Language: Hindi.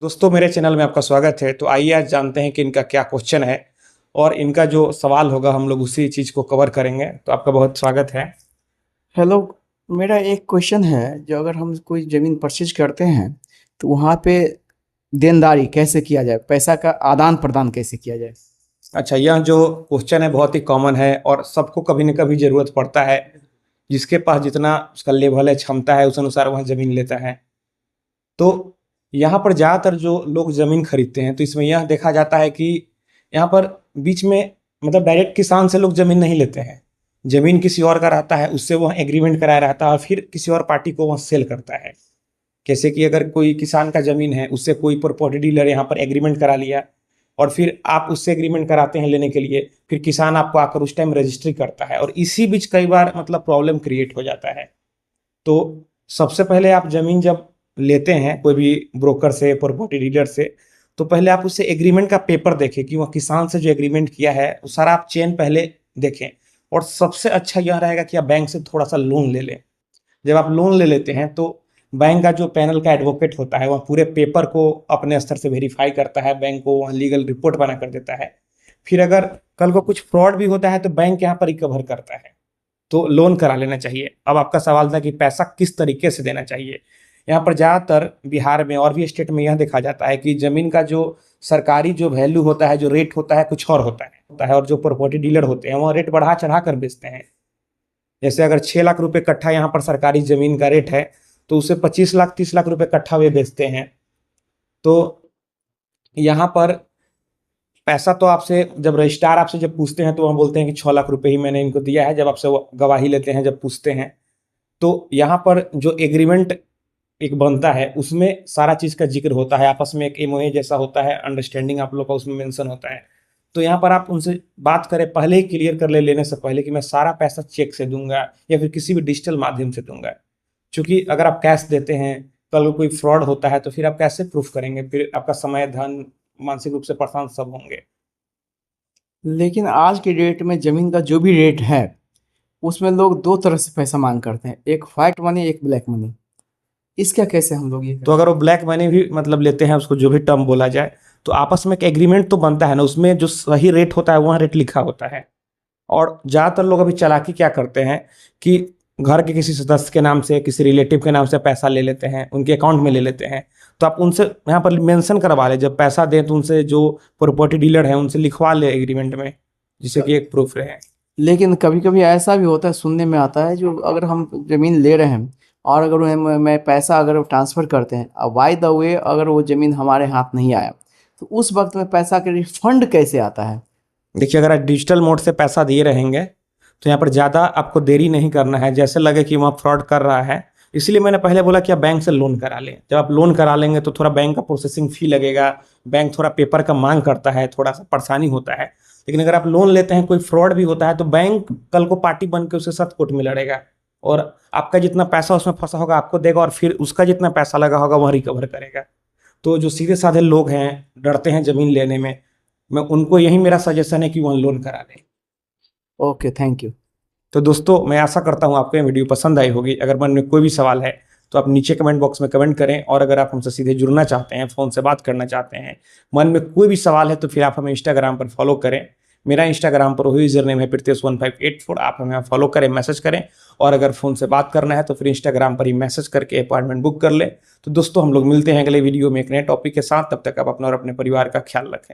दोस्तों मेरे चैनल में आपका स्वागत है। तो आइए आज जानते हैं कि इनका क्या क्वेश्चन है और इनका जो सवाल होगा हम लोग उसी चीज़ को कवर करेंगे। तो आपका बहुत स्वागत है। हेलो। मेरा एक क्वेश्चन है, जो अगर हम कोई ज़मीन परचेज करते हैं तो वहाँ पे देनदारी कैसे किया जाए, पैसा का आदान प्रदान कैसे किया जाए? अच्छा, यह जो क्वेश्चन है बहुत ही कॉमन है और सबको कभी न कभी ज़रूरत पड़ता है। जिसके पास जितना उसका लेवल है, क्षमता है, उस अनुसार वह ज़मीन लेता है। तो यहाँ पर ज़्यादातर जो लोग ज़मीन खरीदते हैं तो इसमें यह देखा जाता है कि यहाँ पर बीच में मतलब डायरेक्ट किसान से लोग ज़मीन नहीं लेते हैं। ज़मीन किसी और का रहता है, उससे वह एग्रीमेंट कराया रहता है और फिर किसी और पार्टी को वह सेल करता है। जैसे कि अगर कोई किसान का ज़मीन है, उससे कोई प्रॉपर्टी डीलर यहाँ पर एग्रीमेंट करा लिया और फिर आप उससे एग्रीमेंट कराते हैं लेने के लिए, फिर किसान आपको आकर उस टाइम रजिस्ट्री करता है और इसी बीच कई बार मतलब प्रॉब्लम क्रिएट हो जाता है। तो सबसे पहले आप ज़मीन जब लेते हैं कोई भी ब्रोकर से, प्रॉपर्टी डीलर से, तो पहले आप उससे एग्रीमेंट का पेपर देखें कि वह किसान से जो एग्रीमेंट किया है, वो सारा आप चेन पहले देखें। और सबसे अच्छा यह रहेगा कि आप बैंक से थोड़ा-सा लोन ले लें। जब आप लोन ले लेते हैं तो बैंक का जो पैनल का एडवोकेट होता है, वह पूरे पेपर को अपने स्तर से वेरीफाई करता है, बैंक को वहाँ लीगल रिपोर्ट बना कर देता है। फिर अगर कल को कुछ फ्रॉड भी होता है तो बैंक यहाँ पर रिकवर करता है। तो लोन करा लेना चाहिए। अब आपका सवाल था कि पैसा किस तरीके से देना चाहिए? यहाँ पर ज़्यादातर बिहार में और भी स्टेट में यह देखा जाता है कि ज़मीन का जो सरकारी जो वैल्यू होता है, जो रेट होता है, कुछ और होता है और जो प्रॉपर्टी डीलर होते हैं, वह रेट बढ़ा-चढ़ा कर बेचते हैं। जैसे अगर 6 लाख रुपए कट्ठा यहाँ पर सरकारी ज़मीन का रेट है, तो उसे 25 लाख, 30 लाख रुपए कट्ठा वे बेचते हैं। तो यहाँ पर पैसा तो आपसे जब रजिस्ट्रार आपसे जब पूछते हैं, तो वह बोलते हैं कि 6 लाख रुपए ही मैंने इनको दिया है, जब आपसे वो गवाही लेते हैं, जब पूछते हैं। तो यहाँ पर जो एग्रीमेंट एक बनता है, उसमें सारा चीज़ का ज़िक्र होता है, आपस में एक एमओए जैसा होता है, अंडरस्टैंडिंग आप लोग का उसमें मेंशन होता है। तो यहाँ पर आप उनसे बात करें, पहले ही क्लियर कर लेने से पहले कि मैं सारा पैसा चेक से दूँगा या फिर किसी भी डिजिटल माध्यम से दूँगा। चूँकि अगर आप कैश देते हैं, कल को कोई फ्रॉड होता है, तो फिर आप कैसे प्रूफ करेंगे? फिर आपका समय, धन, मानसिक रूप से परेशान सब होंगे। लेकिन आज के डेट में ज़मीन का जो भी रेट है, उसमें लोग 2 तरह से पैसा माँग करते हैं, एक व्हाइट मनी, एक ब्लैक मनी। इसका कैसे हम लोग ये तो करें? अगर वो ब्लैक मनी भी मतलब लेते हैं, उसको जो भी टर्म बोला जाए, तो आपस में एक एग्रीमेंट तो बनता है ना, उसमें जो सही रेट होता है, वहाँ रेट लिखा होता है। और ज़्यादातर लोग अभी चालाकी क्या करते हैं कि घर के किसी सदस्य के नाम से, किसी रिलेटिव के नाम से पैसा ले लेते हैं, उनके अकाउंट में ले लेते हैं। तो आप उनसे यहाँ पर मेंशन करवा लें, जब पैसा दें तो उनसे जो प्रॉपर्टी डीलर है, उनसे लिखवा लें एग्रीमेंट में, जिससे कि एक प्रूफ रहे। लेकिन कभी-कभी ऐसा भी होता है, सुनने में आता है, जो अगर हम ज़मीन ले रहे हैं और अगर मैं पैसा अगर ट्रांसफ़र करते हैं, बाय द वे अगर वो ज़मीन हमारे हाथ नहीं आया, तो उस वक़्त में पैसा का रिफ़ंड कैसे आता है? देखिए, अगर आप डिजिटल मोड से पैसा दिए रहेंगे, तो यहाँ पर ज़्यादा आपको देरी नहीं करना है, जैसे लगे कि वहाँ फ्रॉड कर रहा है। इसीलिए मैंने पहले बोला कि आप बैंक से लोन करा लें। जब आप लोन करा लेंगे तो थोड़ा बैंक का प्रोसेसिंग फ़ी लगेगा, बैंक थोड़ा पेपर का माँग करता है, थोड़ा-सा परेशानी होता है। लेकिन अगर आप लोन लेते हैं, कोई फ्रॉड भी होता है, तो बैंक कल को पार्टी बन के उसके साथ कोर्ट में लड़ेगा और आपका जितना पैसा उसमें फँसा होगा आपको देगा और फिर उसका जितना पैसा लगा होगा वह रिकवर करेगा। तो जो सीधे-साधे लोग हैं, डरते हैं ज़मीन लेने में, मैं उनको यही मेरा सजेशन है कि वह लोन करा लें। Okay, thank you. तो दोस्तों मैं आशा करता हूँ आपको ये वीडियो पसंद आई होगी। अगर मन में कोई भी सवाल है तो आप नीचे कमेंट बॉक्स में कमेंट करें और अगर आप हमसे सीधे जुड़ना चाहते हैं, फ़ोन से बात करना चाहते हैं, मन में कोई भी सवाल है तो फिर आप हमें इंस्टाग्राम पर फॉलो करें। मेरा इंस्टाग्राम पर वही यूज़र नेम है प्रीतेश1584। आप हमें फॉलो करें, मैसेज करें और अगर फ़ोन से बात करना है तो फिर इंस्टाग्राम पर ही मैसेज करके अपॉइंटमेंट बुक कर लें। तो दोस्तों हम लोग मिलते हैं अगले वीडियो में एक नए टॉपिक के साथ। तब तक आप अपना और अपने परिवार का ख्याल रखें।